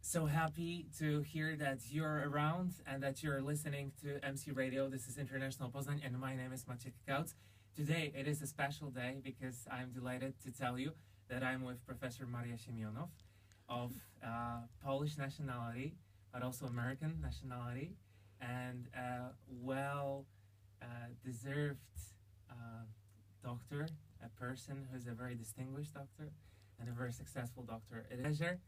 So happy to hear that you're around and that you're listening to MC Radio. This is International Poznań, and my name is Maciek Kautz. Today it is a special day because I'm delighted to tell you that I'm with Professor Maria Siemionow of Polish nationality, but also American nationality, and deserved doctor, a person who's a very distinguished doctor and a very successful doctor. It is a pleasure,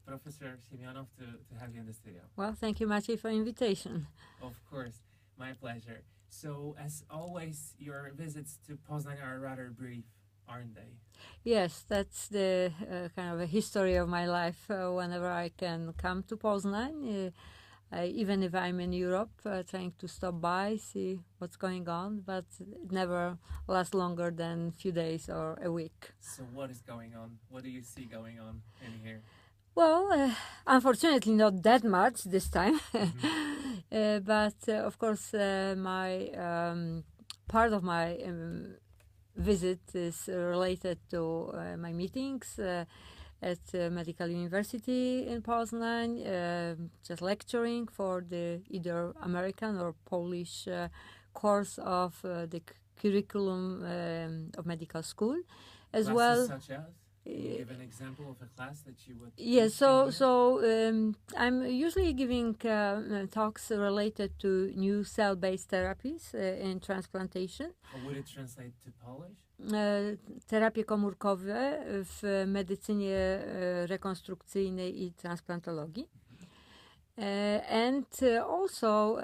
Professor Siemionow, to have you in the studio. Well, thank you, Maciej, for invitation. Of course, my pleasure. So, as always, your visits to Poznań are rather brief, aren't they? Yes, that's the kind of a history of my life. Whenever I can come to Poznań, even if I'm in Europe, trying to stop by, see what's going on, but it never lasts longer than a few days or a week. So what is going on? What do you see going on in here? Well, unfortunately not that much this time, but of course my part of my visit is related to my meetings at Medical University in Poznań, just lecturing for the either American or Polish course of the curriculum of medical school, as Classes well. Such as? Can you give an example of a class that you would? Yes, I'm usually giving talks related to new cell-based therapies in transplantation. How would it translate to Polish? Terapie komórkowe w medycynie rekonstrukcyjnej i transplantologii. And also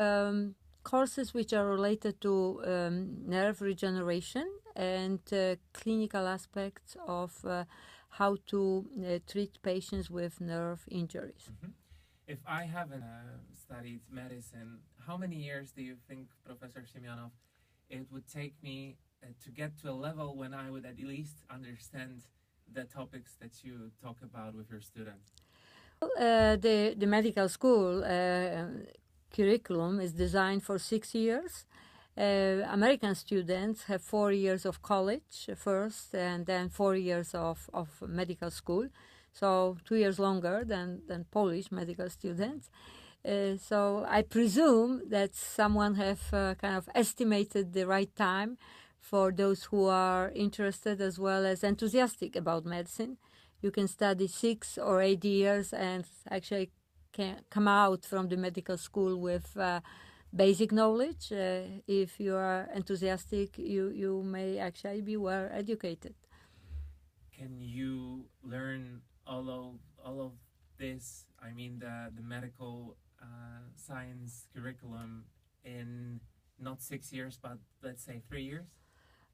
courses which are related to nerve regeneration and clinical aspects of how to treat patients with nerve injuries. Mm-hmm. If I haven't studied medicine, how many years do you think, Professor Siemionow, it would take me to get to a level when I would at least understand the topics that you talk about with your students? The medical school curriculum is designed for 6 years. American students have 4 years of college first and then 4 years of medical school, so 2 years longer than Polish medical students. So I presume that someone have kind of estimated the right time for those who are interested as well as enthusiastic about medicine. You can study 6 or 8 years and actually can come out from the medical school with basic knowledge. If you are enthusiastic, you may actually be well educated. Can you learn all of this? I mean, the medical science curriculum in not 6 years, but let's say 3 years.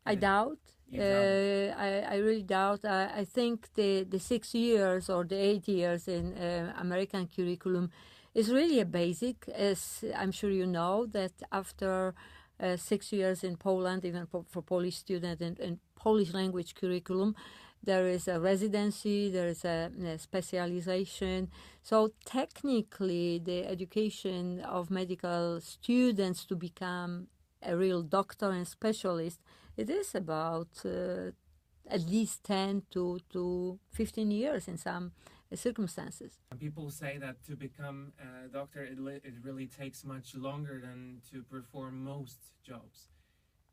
I doubt. I really doubt. I think the 6 years or the 8 years in American curriculum is really a basic, as I'm sure you know, that after 6 years in Poland, even for Polish students in Polish language curriculum, there is a residency, there is a specialization. So technically, the education of medical students to become a real doctor and specialist, it is about at least 10 to 15 years in some circumstances. People say that to become a doctor, it really takes much longer than to perform most jobs.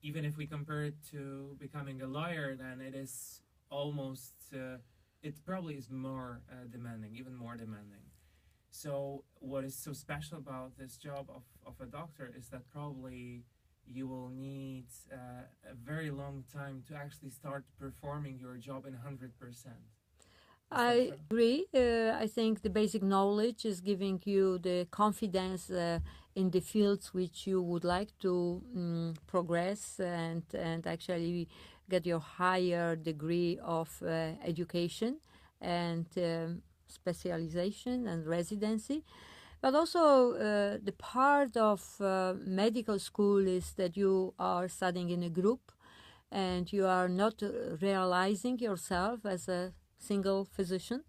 Even if we compare it to becoming a lawyer, then it is almost, it probably is more demanding, even more demanding. So what is so special about this job of a doctor is that probably you will need a very long time to actually start performing your job in 100%. I agree. I think the basic knowledge is giving you the confidence in the fields which you would like to progress and actually get your higher degree of education and specialization and residency. But also the part of medical school is that you are studying in a group and you are not realizing yourself as a single physician,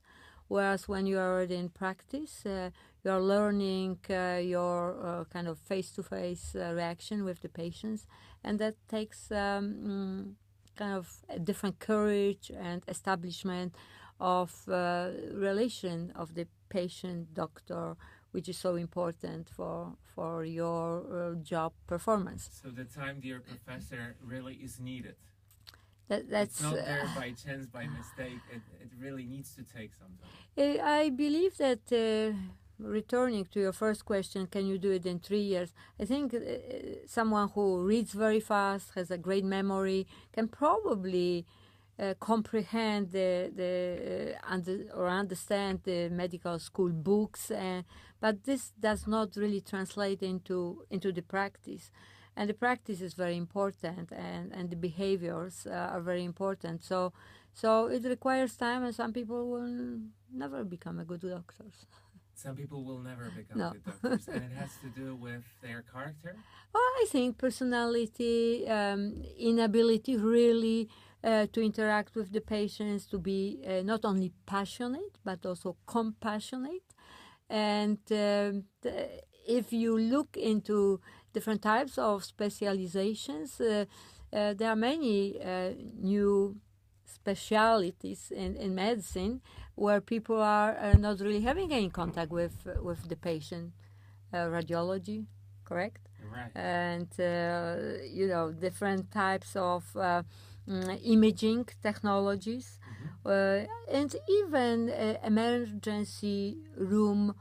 whereas when you are already in practice, you are learning your kind of face-to-face reaction with the patients, and that takes kind of a different courage and establishment of relation of the patient-doctor, which is so important for your job performance. So the time, dear professor, really is needed. That's it's not there by chance, by mistake. It really needs to take some time. I believe that returning to your first question, can you do it in 3 years? I think someone who reads very fast, has a great memory, can probably comprehend or understand the medical school books, but this does not really translate into the practice. And the practice is very important, and the behaviors are very important. So it requires time, and some people will never become a good doctors. Some people will never become good doctors, and it has to do with their character? Well, I think personality, inability really to interact with the patients, to be not only passionate, but also compassionate. And if you look into different types of specializations, there are many new specialities in medicine where people are not really having any contact with the patient. Radiology, correct? Right. And different types of imaging technologies, and even emergency room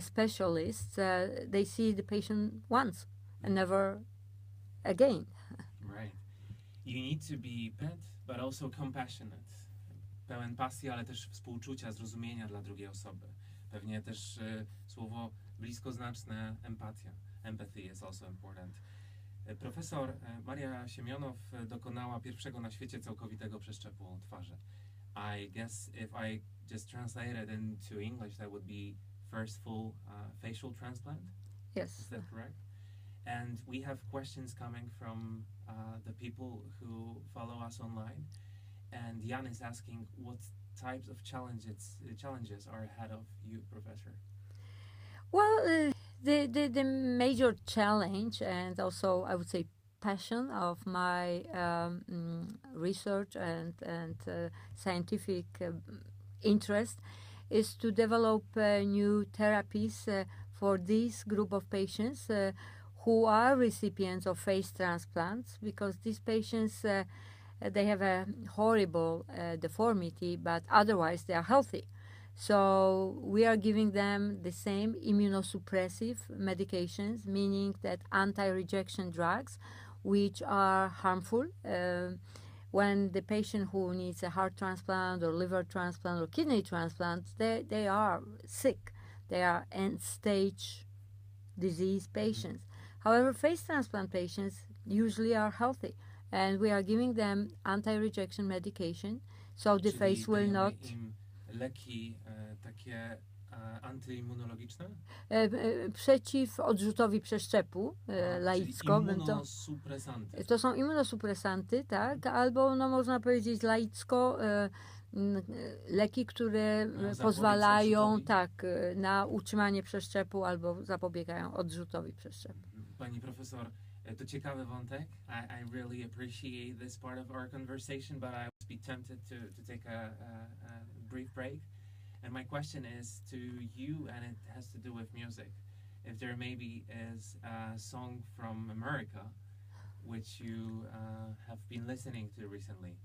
specialists. They see the patient once and never again. Right. You need to be pet, but also compassionate. Pełen pasji, ale też współczucia, zrozumienia dla drugiej osoby. Pewnie też słowo bliskoznaczne, empatia. Empathy is also important. Profesor Maria Siemionow dokonała pierwszego na świecie całkowitego przeszczepu twarzy. I guess if I just translate it into English, that would be first full facial transplant? Yes. Is that correct? And we have questions coming from the people who follow us online. And Jan is asking what types of challenges are ahead of you, Professor? Well, the major challenge, and also I would say passion of my research and scientific interest is to develop new therapies for this group of patients who are recipients of face transplants, because these patients they have a horrible deformity, but otherwise they are healthy. So we are giving them the same immunosuppressive medications, meaning that anti-rejection drugs, which are harmful when the patient who needs a heart transplant or liver transplant or kidney transplant, they are sick. They are end-stage disease patients. However, face transplant patients usually are healthy, and we are giving them anti-rejection medication, so the face will not... Leki takie antyimmunologiczne? Przeciw odrzutowi przeszczepu, laicko. Czyli immunosupresanty. To są immunosupresanty, tak, albo można powiedzieć laicko leki, które pozwalają na utrzymanie przeszczepu albo zapobiegają odrzutowi przeszczepu. Pani profesor, to ciekawy wątek. I really appreciate this part of our conversation, but I would be tempted to take a brief break. And my question is to you, and it has to do with music. If there maybe is a song from America which you have been listening to recently.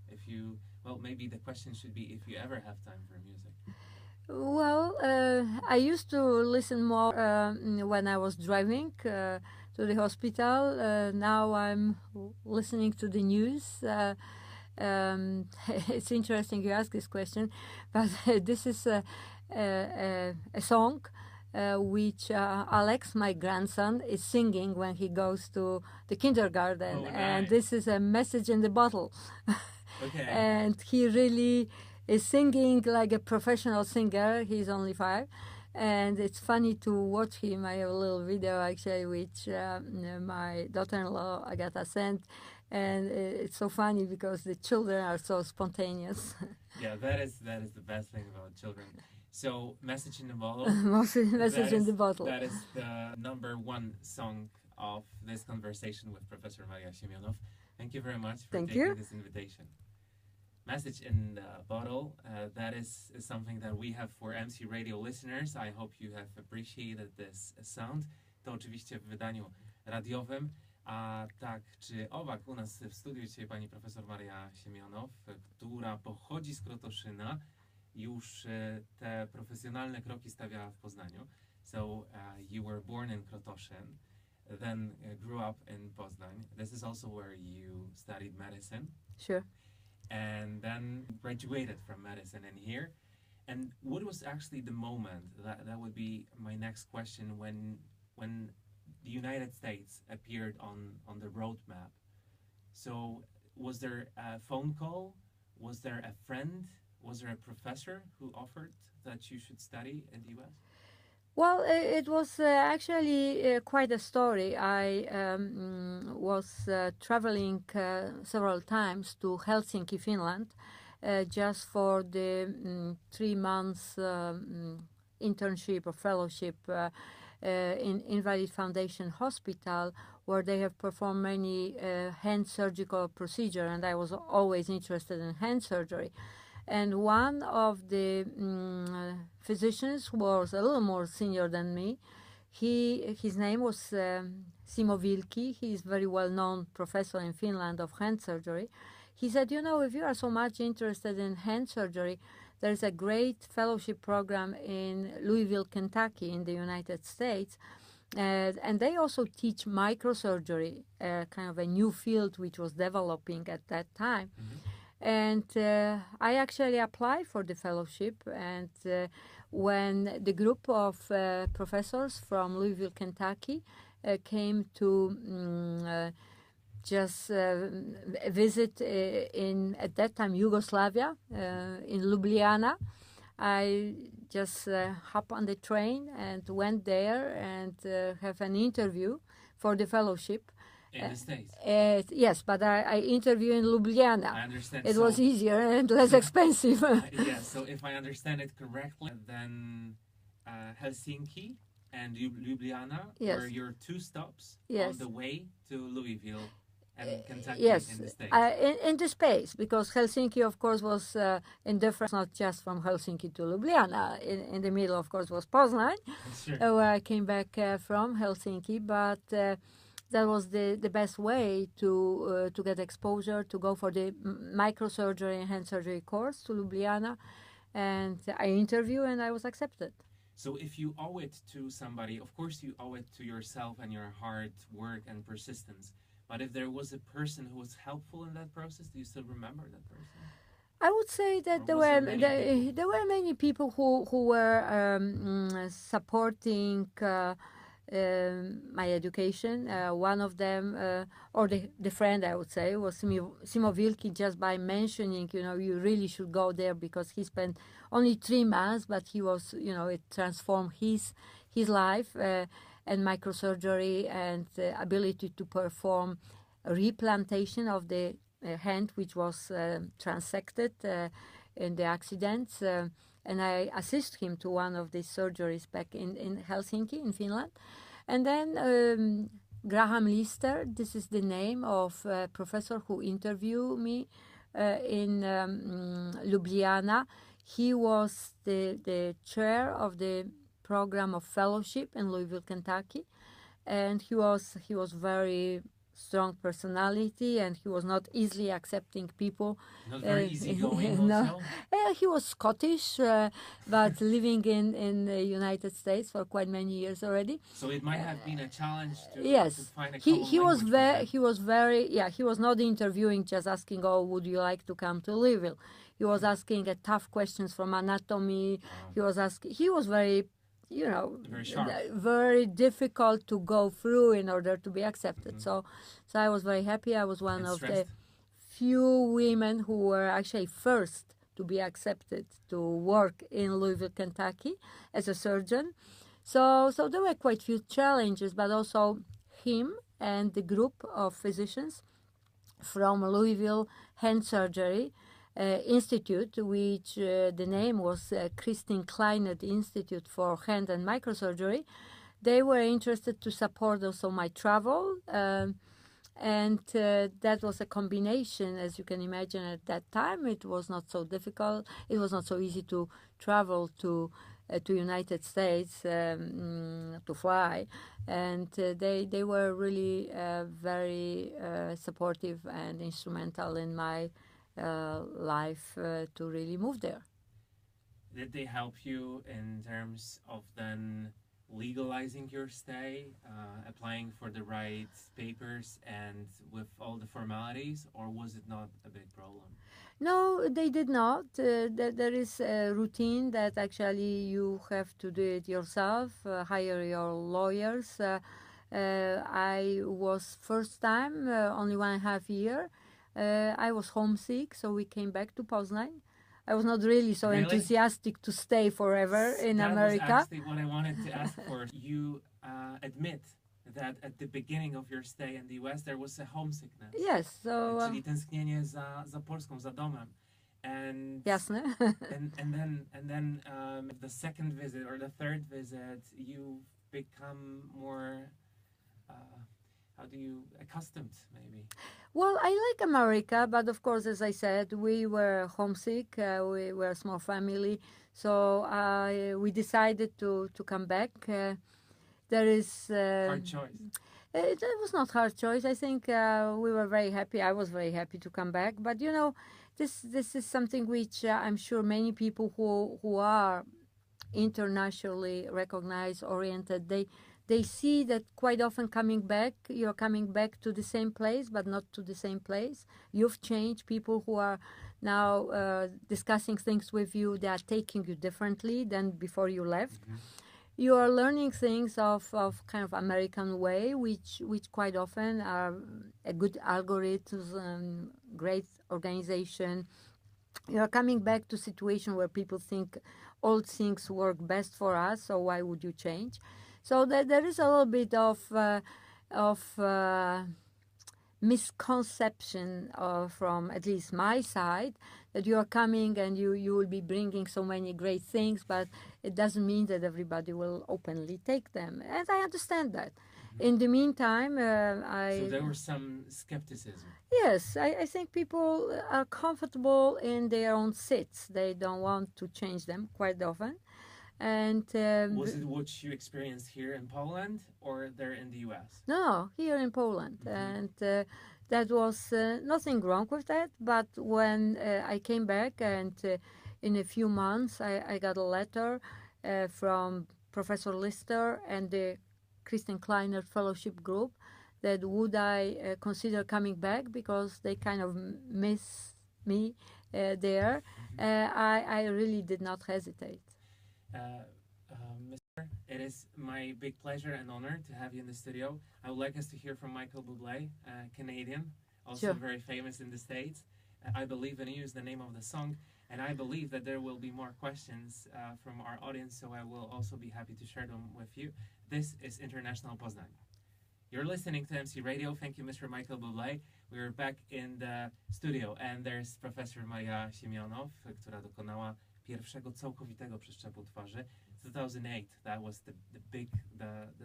Maybe the question should be if you ever have time for music. Well, I used to listen more when I was driving to the hospital. Now I'm listening to the news. It's interesting you ask this question, but this is a song which Alex, my grandson, is singing when he goes to the kindergarten. Oh, nice. And this is a message in the bottle. Okay. And he really is singing like a professional singer. He's only 5. And it's funny to watch him. I have a little video actually which my daughter-in-law Agata sent. And it's so funny because the children are so spontaneous. Yeah, that is the best thing about children. So, Message in the Bottle. Message in the Bottle. That is the number 1 song of this conversation with Professor Maria Siemionow. Thank you very much for taking this invitation. message in the bottle. That is something that we have for MC Radio listeners. I hope you have appreciated this sound. To oczywiście w wydaniu radiowym. A tak czy owak, u nas w studiu dzisiaj pani profesor Maria Siemionow, która pochodzi z Krotoszyna, już te profesjonalne kroki stawiała w Poznaniu. So you were born in Krotoszyn, then grew up in Poznań. This is also where you studied medicine. Sure. And then graduated from medicine in here. And what was actually the moment, that would be my next question, when the United States appeared on the roadmap? So was there a phone call? Was there a friend? Was there a professor who offered that you should study in the US? Well, it was actually quite a story. I was traveling several times to Helsinki, Finland, just for the 3 months internship or fellowship in Invalid Foundation Hospital, where they have performed many hand surgical procedures, and I was always interested in hand surgery. And one of the physicians was a little more senior than me. His name was Siemionow. He is a very well-known professor in Finland of hand surgery. He said, you know, if you are so much interested in hand surgery, there's a great fellowship program in Louisville, Kentucky, in the United States. And they also teach microsurgery, kind of a new field which was developing at that time. Mm-hmm. And I actually applied for the fellowship, and when the group of professors from Louisville, Kentucky came to just visit in, at that time, Yugoslavia, in Ljubljana, I just hopped on the train and went there and have an interview for the fellowship. In the States? Yes, but I interviewed in Ljubljana. I understand. It was easier and less expensive. Yeah, so if I understand it correctly, then Helsinki and Ljubljana were your 2 stops on the way to Louisville and Kentucky in the States. In the space, because Helsinki, of course, was in difference, not just from Helsinki to Ljubljana. In the middle, of course, was Poznań, where I came back from Helsinki, but that was the best way to get exposure, to go for the microsurgery and hand surgery course to Ljubljana. And I interviewed and I was accepted. So if you owe it to somebody, of course you owe it to yourself and your hard work and persistence. But if there was a person who was helpful in that process, do you still remember that person? I would say that there were many people who were supporting my education. One of them, or the friend, I would say, was Siemionow, just by mentioning, you know, you really should go there, because he spent only 3 months, but he was, you know, it transformed his life, and microsurgery and ability to perform replantation of the hand, which was transected in the accidents. And I assist him to one of these surgeries back in Helsinki, in Finland. And then Graham Lister, this is the name of a professor who interviewed me in Ljubljana. He was the chair of the program of fellowship in Louisville, Kentucky. And he was very strong personality, and he was not easily accepting people. Not very easygoing. No, he was Scottish, but living in the United States for quite many years already. So it might have been a challenge to find a common language. He was not interviewing, just asking, oh, would you like to come to Louisville? He was asking tough questions from anatomy. He was very, you know, very difficult to go through in order to be accepted. Mm-hmm. So I was very happy. I was one of the few women who were actually first to be accepted to work in Louisville, Kentucky as a surgeon. So there were quite few challenges, but also him and the group of physicians from Louisville Hand Surgery Institute, which the name was Christine Kleinert Institute for Hand and Microsurgery. They were interested to support also my travel, and that was a combination, as you can imagine. At that time, it was not so difficult. It was not so easy to travel to United States, to fly, and they were really very supportive and instrumental in my life to really move there. Did they help you in terms of then legalizing your stay, applying for the right papers and with all the formalities, or was it not a big problem? No, they did not. There is a routine that actually you have to do it yourself, hire your lawyers. I was first time, only 1.5 year. I was homesick, so we came back to Poznań. I was not really so enthusiastic to stay forever in America. That was actually what I wanted to ask for. You admit that at the beginning of your stay in the US there was a homesickness. Yes, so... czyli tęsknienie za Polską, za domem. And Jasne. and then the second visit or the third visit, you become more how do you accustomed maybe? Well, I like America, but of course, as I said, we were homesick. We were a small family, so we decided to come back. There is Hard choice. It was not hard choice. I think we were very happy. I was very happy to come back. But you know, this is something which I'm sure many people who are internationally recognized, oriented, they see that quite often you're coming back to the same place, but not to the same place. You've changed. People who are now discussing things with you, they are taking you differently than before you left. Mm-hmm. You are learning things of kind of American way, which quite often are a good algorithms, great organization. You are coming back to a situation where people think old things work best for us, so why would you change? So there is a little bit of misconception from at least my side that you are coming and you will be bringing so many great things, but it doesn't mean that everybody will openly take them. And I understand that. Mm-hmm. In the meantime, So there was some skepticism. Yes, I think people are comfortable in their own seats. They don't want to change them quite often. And was it what you experienced here in Poland or there in the US? No, here in Poland. Mm-hmm. And that was nothing wrong with that. But when I came back and in a few months I got a letter from Professor Lister and the Christian Kleiner Fellowship Group that would I consider coming back because they kind of miss me there. Mm-hmm. I really did not hesitate. Mr. It is my big pleasure and honor to have you in the studio. I would like us to hear from Michael Bublé, Canadian, also sure. Very famous in the States. I Believe in You is the name of the song, and I believe that there will be more questions from our audience, so I will also be happy to share them with you. This is International Poznań. You're listening to MC Radio. Thank you, Mr. Michael Bublé. We're back in the studio, and there's Professor Maria Siemionow, która dokonała pierwszego całkowitego przeszczepu twarzy. 2008, that was the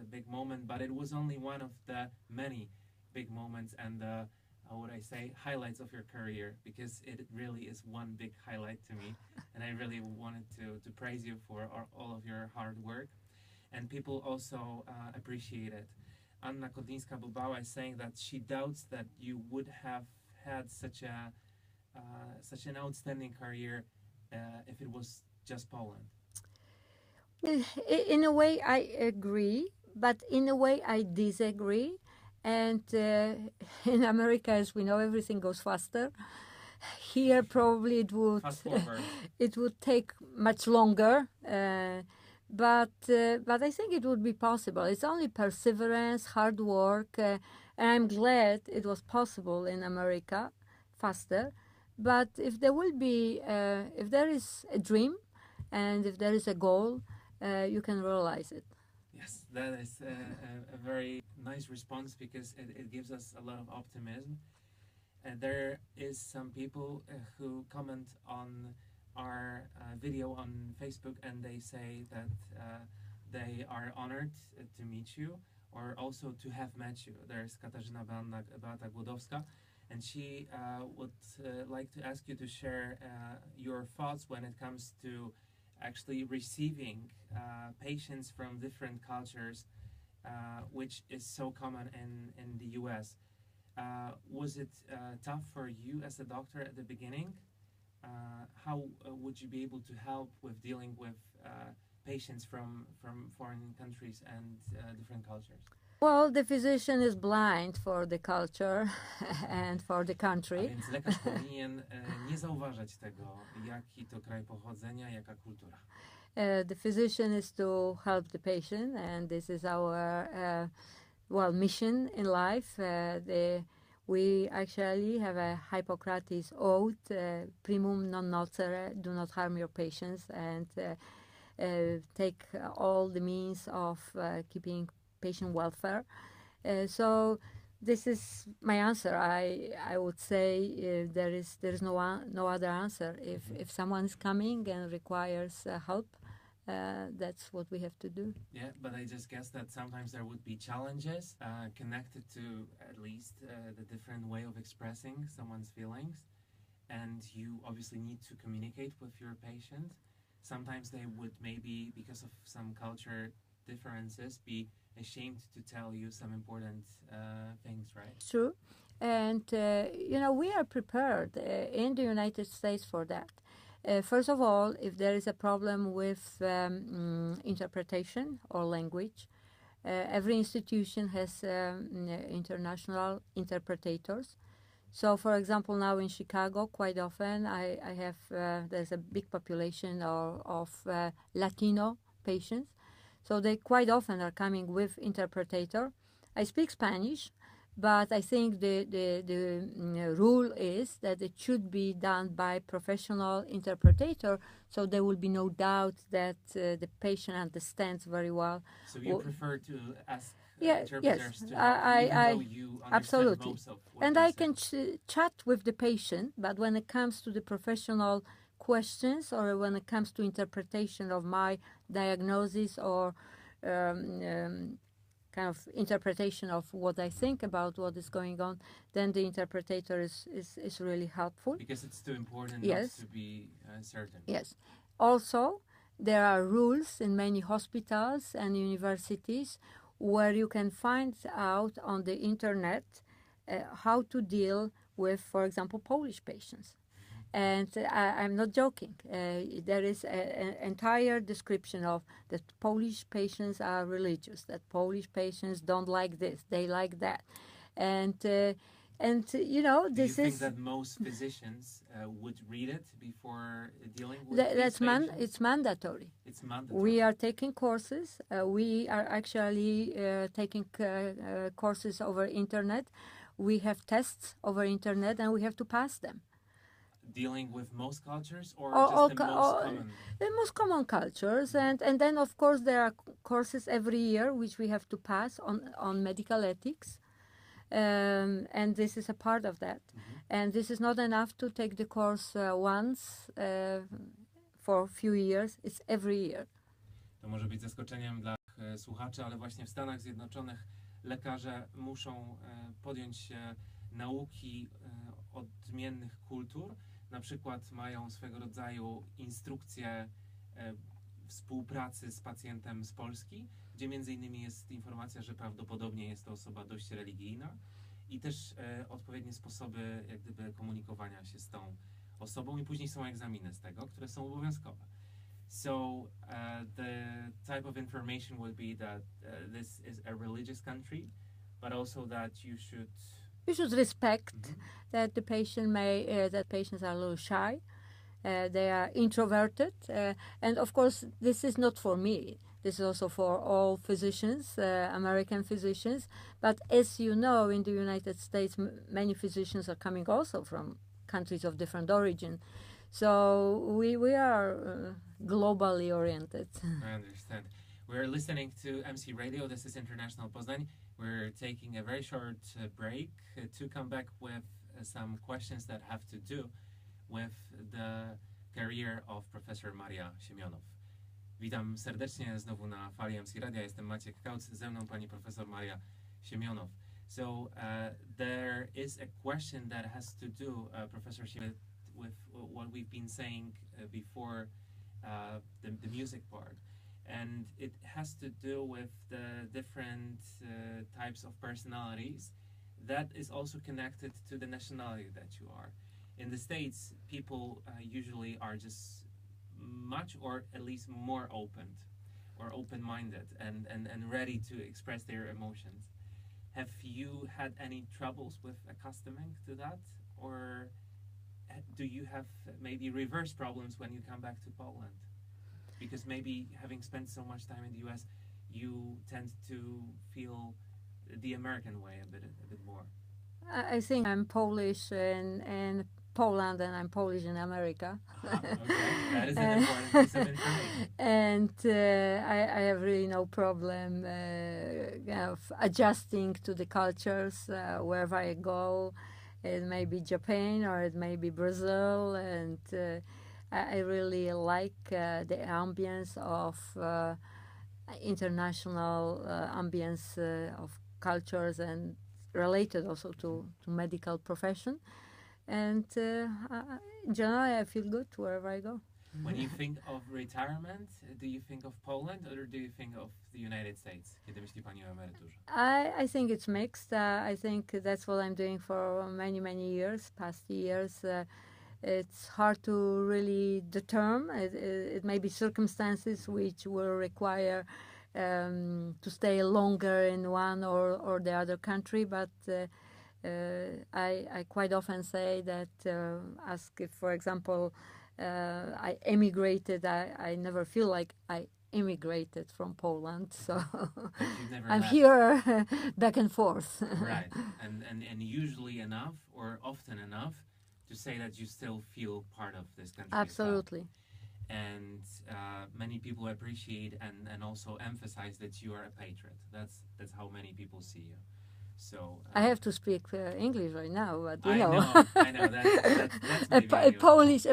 big moment, but it was only one of the many big moments and how would I say, highlights of your career, because it really is one big highlight to me, and I really wanted to praise you for all of your hard work, and people also appreciate it. Anna Kodlińska-Bubała is saying that she doubts that you would have had such an outstanding career if it was just Poland. In a way, I agree, but in a way, I disagree. And in America, as we know, everything goes faster. Here, probably it would take much longer. But I think it would be possible. It's only perseverance, hard work, and I'm glad it was possible in America faster. But if there will be, if there is a dream, and if there is a goal, you can realize it. Yes, that is a very nice response because it gives us a lot of optimism. And there is some people who comment on our video on Facebook and they say that they are honored to meet you, or also to have met you. There's Katarzyna Beata Głodowska, and she would like to ask you to share your thoughts when it comes to actually receiving patients from different cultures, which is so common in the US. Was it tough for you as a doctor at the beginning? How would you be able to help with dealing with patients from foreign countries and different cultures? Well, the physician is blind for the culture and for the A country. więc lekarz powinien nie zauważać tego, jaki to kraj pochodzenia, jaka kultura. The physician is to help the patient, and this is our mission in life. We actually have a Hippocrates oath, primum non nocere, do not harm your patients, and take all the means of keeping patient welfare. So this is my answer. I would say there is no other answer. If someone is coming and requires help, that's what we have to do. Yeah, but I just guess that sometimes there would be challenges connected to at least the different way of expressing someone's feelings, and you obviously need to communicate with your patient. Sometimes they would maybe, because of some culture differences, be ashamed to tell you some important things, right? True. And, we are prepared in the United States for that. First of all, if there is a problem with interpretation or language, every institution has international interpreters. So, for example, now in Chicago, quite often I have there's a big population of Latino patients. So they quite often are coming with interpreter. I speak Spanish, but I think the rule is that it should be done by professional interpreter, so there will be no doubt that the patient understands very well. So you prefer to ask interpreters yes, to help, even though you understand absolutely. most of what And they I say. can chat with the patient, but when it comes to the professional questions or when it comes to interpretation of my diagnosis or kind of interpretation of what I think about what is going on, then the interpreter is really helpful. Because it's too important Yes. not to be certain. Yes. Also, there are rules in many hospitals and universities where you can find out on the internet how to deal with, for example, Polish patients. And I'm not joking. There is an entire description of that Polish patients are religious, that Polish patients don't like this, they like that. And Do you this think is... that most physicians would read it before dealing with these patients? It's mandatory. It's mandatory. We are taking courses. We are actually taking courses over internet. We have tests over internet, and we have to pass them. Dealing with most cultures or just the most common? The most common cultures, and then of course there are courses every year which we have to pass on medical ethics, and this is a part of that. And this is not enough to take the course once for a few years. It's every year. To może być zaskoczeniem dla słuchaczy, ale właśnie w Stanach Zjednoczonych lekarze muszą podjąć się nauki odmiennych kultur. Na przykład mają swego rodzaju instrukcje współpracy z pacjentem z Polski, gdzie między innymi jest informacja, że prawdopodobnie jest to osoba dość religijna i też odpowiednie sposoby jak gdyby komunikowania się z tą osobą i później są egzaminy z tego, które są obowiązkowe. So the type of information would be that this is a religious country, but also that you should respect that the patient that patients are a little shy, they are introverted, and of course this is not for me. This is also for all physicians, American physicians. But as you know, in the United States, many physicians are coming also from countries of different origin. So we are globally oriented. I understand. We're listening to MC Radio. This is International Poznań. We're taking a very short break to come back with some questions that have to do with the career of Professor Maria Siemionow. Witam serdecznie znowu na fali MC Radia. Jestem Maciek Kauc, ze mną pani profesor Maria Siemionow. So there is a question that has to do, Professor Siemionow, with what we've been saying before the music part. And it has to do with the different types of personalities that is also connected to the nationality that you are. In the States, people usually are just much or at least more open-minded and ready to express their emotions. Have you had any troubles with accustoming to that, or do you have maybe reverse problems when you come back to Poland? Because maybe having spent so much time in the US, you tend to feel the American way a bit more. I think I'm Polish in Poland and I'm Polish in America. Okay, that is an important piece of information. And I have really no problem adjusting to the cultures wherever I go. It may be Japan or it may be Brazil, and I really like the ambience of international ambience of cultures and related also to medical profession. And in general, I feel good wherever I go. When you think of retirement, do you think of Poland or do you think of the United States? Kiedy myśli pani o emeryturze? I think it's mixed. I think that's what I'm doing for many years, past years. It's hard to really determine. It may be circumstances which will require to stay longer in one or the other country, but I quite often say that, ask if, for example, I emigrated, I never feel like I immigrated from Poland, so I'm left. here back and forth. Right, and usually enough or often enough to say that you still feel part of this country. Absolutely. As well. And many people appreciate and also emphasize that you are a patriot. That's how many people see you. So I have to speak English right now, but I know. That's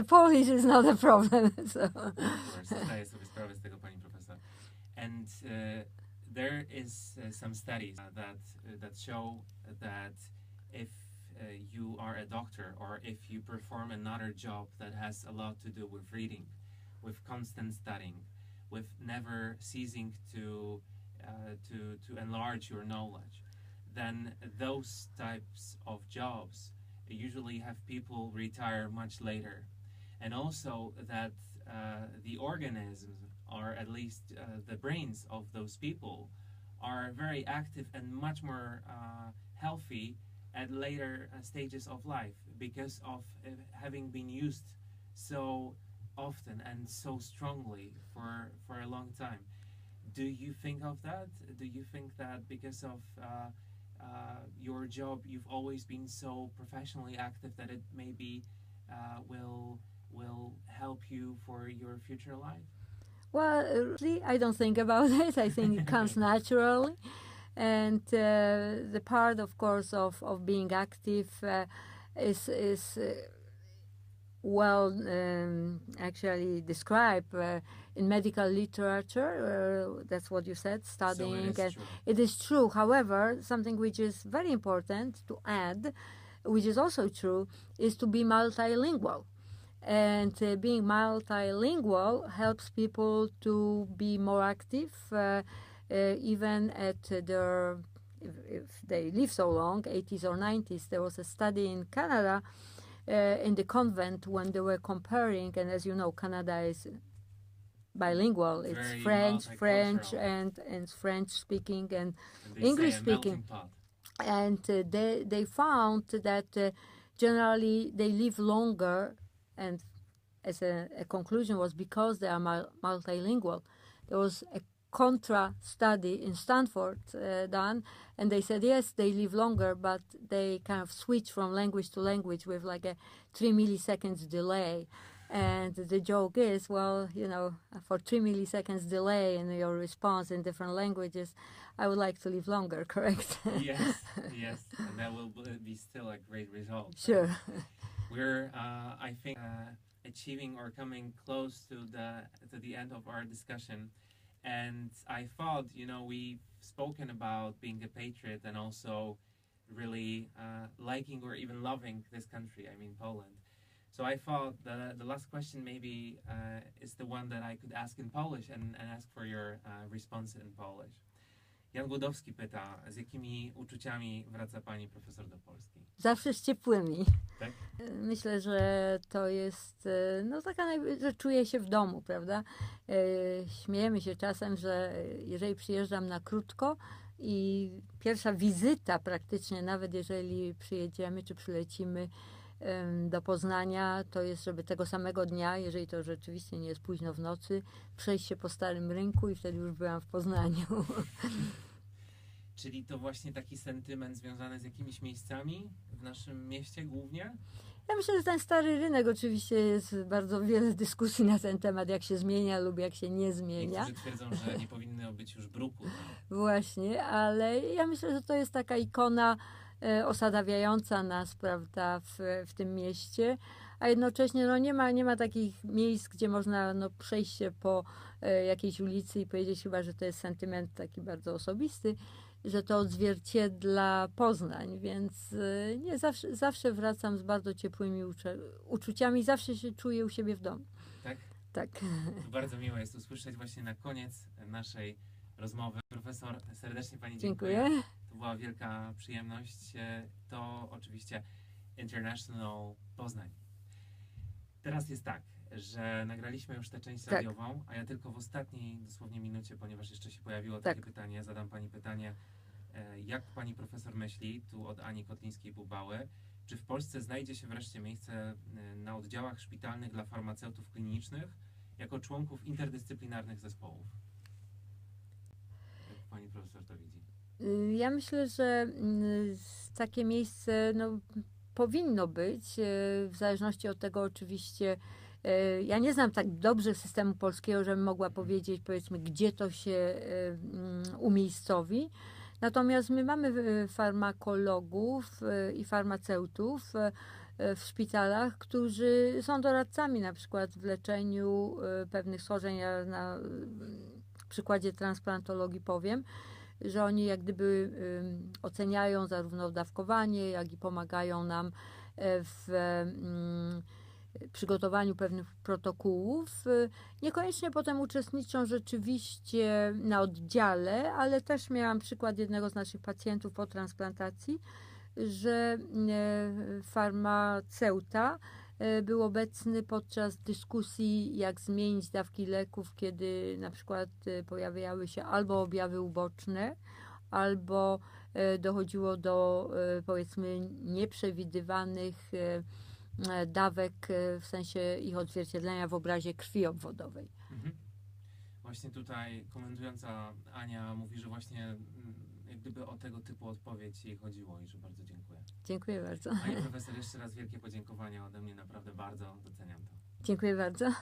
Polish is not a problem. So. Of course, zdaję sobie sprawę z tego, pani profesor. And there is some studies that show that if you are a doctor or if you perform another job that has a lot to do with reading, with constant studying, with never ceasing to enlarge your knowledge, then those types of jobs usually have people retire much later. And also that the organisms, or at least the brains of those people, are very active and much more healthy at later stages of life because of having been used so often and so strongly for a long time. Do you think of that? Do you think that because of your job, you've always been so professionally active that it maybe will help you for your future life? Well, really, I don't think about it. I think it comes naturally. And the part, of course, of being active is well actually described in medical literature. That's what you said, studying. So it is true. It is true. However, something which is very important to add, which is also true, is to be multilingual. And being multilingual helps people to be more active, even at their, if they live so long, 80s or 90s. There was a study in Canada, in the convent, when they were comparing, and as you know, Canada is bilingual. It's Very French, multicultural. and French speaking and And English say a melting speaking. pot. And they found that generally they live longer, and as a conclusion was because they are multilingual. There was a contra study in Stanford done, and they said yes, they live longer, but they kind of switch from language to language with like a 3 milliseconds delay. And the joke is, well, you know, for 3 milliseconds delay in your response in different languages, I would like to live longer, correct? Yes, and that will be still a great result. Sure. We're, I think, achieving or coming close to the end of our discussion. And I thought, you know, we've spoken about being a patriot and also really liking or even loving this country, I mean Poland. So I thought the last question maybe is the one that I could ask in Polish and ask for your response in Polish. Jan Głodowski pyta, z jakimi uczuciami wraca pani profesor do Polski? Zawsze z ciepłymi. Tak? Myślę, że to jest, no taka, że czuję się w domu, prawda? Śmiejemy się czasem, że jeżeli przyjeżdżam na krótko i pierwsza wizyta praktycznie, nawet jeżeli przyjedziemy czy przylecimy do Poznania, to jest, żeby tego samego dnia, jeżeli to rzeczywiście nie jest późno w nocy, przejść się po Starym Rynku i wtedy już byłam w Poznaniu. Czyli to właśnie taki sentyment związany z jakimiś miejscami w naszym mieście głównie? Ja myślę, że ten Stary Rynek, oczywiście jest bardzo wiele dyskusji na ten temat, jak się zmienia lub jak się nie zmienia. Niektórzy twierdzą, że nie powinno być już bruku. No. Właśnie, ale ja myślę, że to jest taka ikona osadawiająca nas, prawda, w tym mieście, a jednocześnie no, nie ma takich miejsc, gdzie można no, przejść się po jakiejś ulicy i powiedzieć chyba, że to jest sentyment taki bardzo osobisty, że to odzwierciedla Poznań, więc nie, zawsze wracam z bardzo ciepłymi uczuciami, zawsze się czuję u siebie w domu. Tak? Tak. Bardzo miło jest usłyszeć właśnie na koniec naszej rozmowy. Profesor, serdecznie pani Dziękuję. dziękuję. To była wielka przyjemność. To oczywiście International Poznań. Teraz jest tak, że nagraliśmy już tę część Tak. radiową, a ja tylko w ostatniej dosłownie minucie, ponieważ jeszcze się pojawiło takie pytanie, zadam pani pytanie, jak pani profesor myśli, tu od Ani Kotlińskiej-Bubały, czy w Polsce znajdzie się wreszcie miejsce na oddziałach szpitalnych dla farmaceutów klinicznych jako członków interdyscyplinarnych zespołów? Jak pani profesor to widzi? Ja myślę, że takie miejsce no, powinno być, w zależności od tego oczywiście. Ja nie znam tak dobrze systemu polskiego, żebym mogła powiedzieć, powiedzmy, gdzie to się umiejscowi. Natomiast my mamy farmakologów i farmaceutów w szpitalach, którzy są doradcami na przykład w leczeniu pewnych schorzeń. Ja na przykładzie transplantologii powiem, że oni jak gdyby oceniają zarówno dawkowanie, jak i pomagają nam w przygotowaniu pewnych protokołów. Niekoniecznie potem uczestniczą rzeczywiście na oddziale, ale też miałam przykład jednego z naszych pacjentów po transplantacji, że farmaceuta był obecny podczas dyskusji, jak zmienić dawki leków, kiedy na przykład pojawiały się albo objawy uboczne, albo dochodziło do powiedzmy nieprzewidywanych dawek w sensie ich odzwierciedlenia w obrazie krwi obwodowej. Mhm. Właśnie tutaj komentująca Ania mówi, że właśnie jak gdyby o tego typu odpowiedź jej chodziło i że bardzo dziękuję. Dziękuję bardzo. Pani profesor, jeszcze raz wielkie podziękowania ode mnie, naprawdę bardzo doceniam to. Dziękuję bardzo.